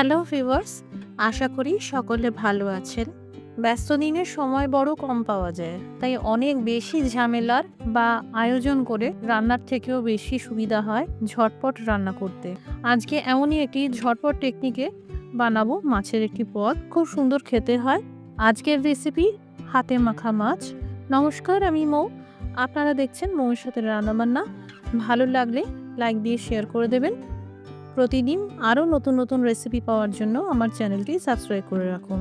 Hello viewers, আশা করি সকলে ভালো আছেন। ব্যস্ত দিনে সময় বড় কম পাওয়া যায়, তাই অনেক বেশি ঝামেলার বা আয়োজন করে রান্নার থেকেও বেশি সুবিধা হয় ঝটপট রান্না করতে। আজকে এমনই একটি ঝটপট টেকনিকে বানাবো মাছের একটি পদ, খুব সুন্দর খেতে হয়। আজকের রেসিপি হাতে মাখা মাছ। নমস্কার, আমি মৌ। আপনারা দেখছেন মৌয়ের সাথে রান্নাবান্না। ভালো লাগলে লাইক দিয়ে শেয়ার করে দেবেন। প্রতিদিন আরও নতুন নতুন রেসিপি পাওয়ার জন্য আমার চ্যানেলটি সাবস্ক্রাইব করে রাখুন।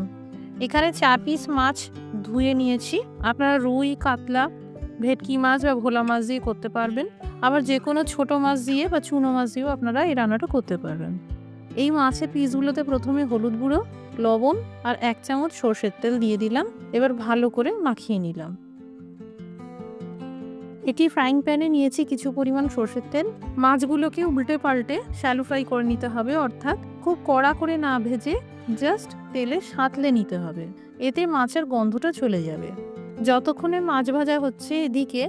এখানে 4 পিস মাছ ধুয়ে নিয়েছি। আপনারা রুই, কাতলা, ভেটকি মাছ বা ভোলা মাছ দিয়ে করতে পারবেন। আবার যে কোনো ছোটো মাছ দিয়ে বা চুনো মাছ দিয়েও আপনারা এই রান্নাটা করতে পারবেন। এই মাছের পিসগুলোতে প্রথমে হলুদ গুঁড়ো, লবণ আর 1 চামচ সরষের তেল দিয়ে দিলাম। এবার ভালো করে মাখিয়ে নিলাম। এটি ফ্রাইং প্যানে নিয়েছি কিছু পরিমাণ সরষের তেল। মাছগুলোকে উল্টে পাল্টে শ্যালো ফ্রাই করে নিতে হবে, অর্থাৎ খুব কড়া করে না ভেজে জাস্ট তেলে সাঁতলে নিতে হবে। এতে মাছের গন্ধটা চলে যাবে। যতক্ষণে মাছ ভাজা হচ্ছে, এদিকে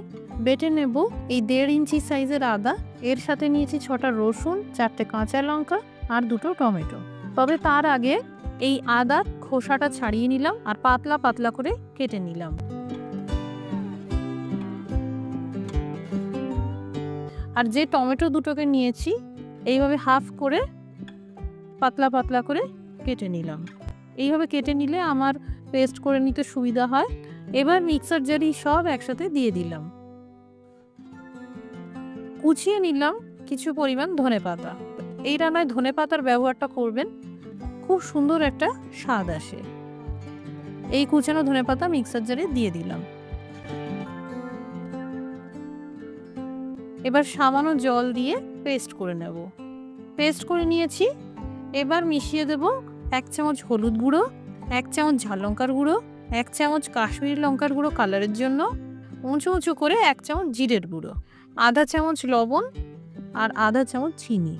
বেটে নেব এই 1.5 ইঞ্চি সাইজের আদা। এর সাথে নিয়েছি 6টা রসুন, 4টে কাঁচা লঙ্কা আর 2টো টমেটো। তবে তার আগে এই আদার খোসাটা ছাড়িয়ে নিলাম আর পাতলা পাতলা করে কেটে নিলাম। আর যে টমেটো দুটোকে নিয়েছি, এইভাবে হাফ করে পাতলা পাতলা করে কেটে নিলাম। এইভাবে কেটে নিলে আমার পেস্ট করে নিতে সুবিধা হয়। এবার মিক্সার জারে সব একসাথে দিয়ে দিলাম। কুচিয়ে নিলাম কিছু পরিমাণ ধনেপাতা। এই রান্নায় ধনেপাতার ব্যবহারটা করবেন, খুব সুন্দর একটা স্বাদ আসে। এই কুচানো ধনেপাতা মিক্সার জারে দিয়ে দিলাম। এবার সামান্য জল দিয়ে পেস্ট করে নেব। পেস্ট করে নিয়েছি। এবার মিশিয়ে দেব 1 চামচ হলুদ গুঁড়ো, 1 চামচ ঝাল লঙ্কার গুঁড়ো, 1 চামচ কাশ্মীরি লঙ্কার গুঁড়ো কালারের জন্য, উঁচু উঁচু করে 1 চামচ জিরের গুঁড়ো, আধা চামচ লবণ আর আধা চামচ চিনি।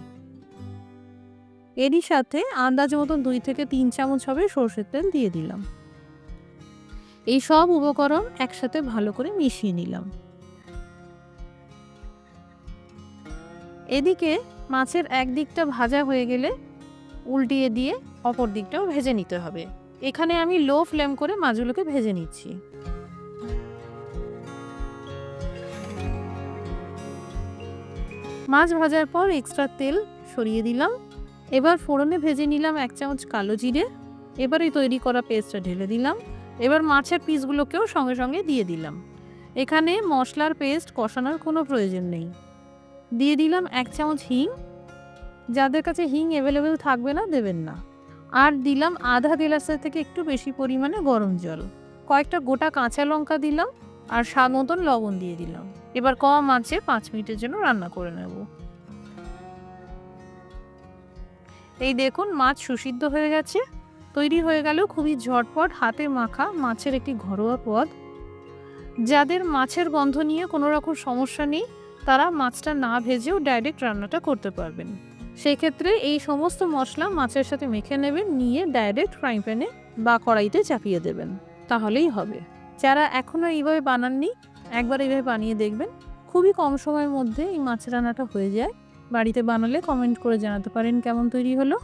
এরই সাথে আন্দাজ মতন 2 থেকে 3 চামচ হবে সরষের তেল দিয়ে দিলাম। এই সব উপকরণ একসাথে ভালো করে মিশিয়ে নিলাম। এদিকে মাছের এক দিকটা ভাজা হয়ে গেলে উল্টিয়ে দিয়ে অপর দিকটাও ভেজে নিতে হবে। এখানে আমি লো ফ্লেম করে মাছগুলোকে ভেজে নিচ্ছি। মাছ ভাজার পর এক্সট্রা তেল সরিয়ে দিলাম। এবার ফোড়নে ভেজে নিলাম 1 চামচ কালো জিরে। এবার এই তৈরি করা পেস্টটা ঢেলে দিলাম। এবার মাছের পিসগুলোকেও সঙ্গে সঙ্গে দিয়ে দিলাম। এখানে মশলার পেস্ট কষানোর কোনো প্রয়োজন নেই। দিয়ে দিলাম 1 চামচ হিং। যাদের কাছে হিং অ্যাভেলেবেল থাকবে না, দেবেন না। আর দিলাম আধা গ্লাসের থেকে একটু বেশি পরিমাণে গরম জল। কয়েকটা গোটা কাঁচা লঙ্কা দিলাম আর স্বাদ মতন লবণ দিয়ে দিলাম। এবার কম আঁচে 5 মিনিটের জন্য রান্না করে নেব। এই দেখুন, মাছ সুসিদ্ধ হয়ে গেছে। তৈরি হয়ে গেল খুবই ঝটপট হাতে মাখা মাছের একটি ঘরোয়া পদ। যাদের মাছের গন্ধ নিয়ে কোনো রকম সমস্যা নেই, তারা মাছটা না ভেজেও ডাইরেক্ট রান্নাটা করতে পারবেন। সেক্ষেত্রে এই সমস্ত মশলা মাছের সাথে মেখে নেবেন, নিয়ে ডাইরেক্ট ফ্রাইং প্যানে বা কড়াইতে চাপিয়ে দেবেন, তাহলেই হবে। যারা এখনও এইভাবে বানাননি, একবার এইভাবে বানিয়ে দেখবেন। খুবই কম সময়ের মধ্যে এই মাছ রান্নাটা হয়ে যায়। বাড়িতে বানালে কমেন্ট করে জানাতে পারেন কেমন তৈরি হলো।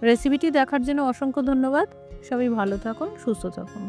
রেসিপিটি দেখার জন্য অসংখ্য ধন্যবাদ। সবাই ভালো থাকুন, সুস্থ থাকুন।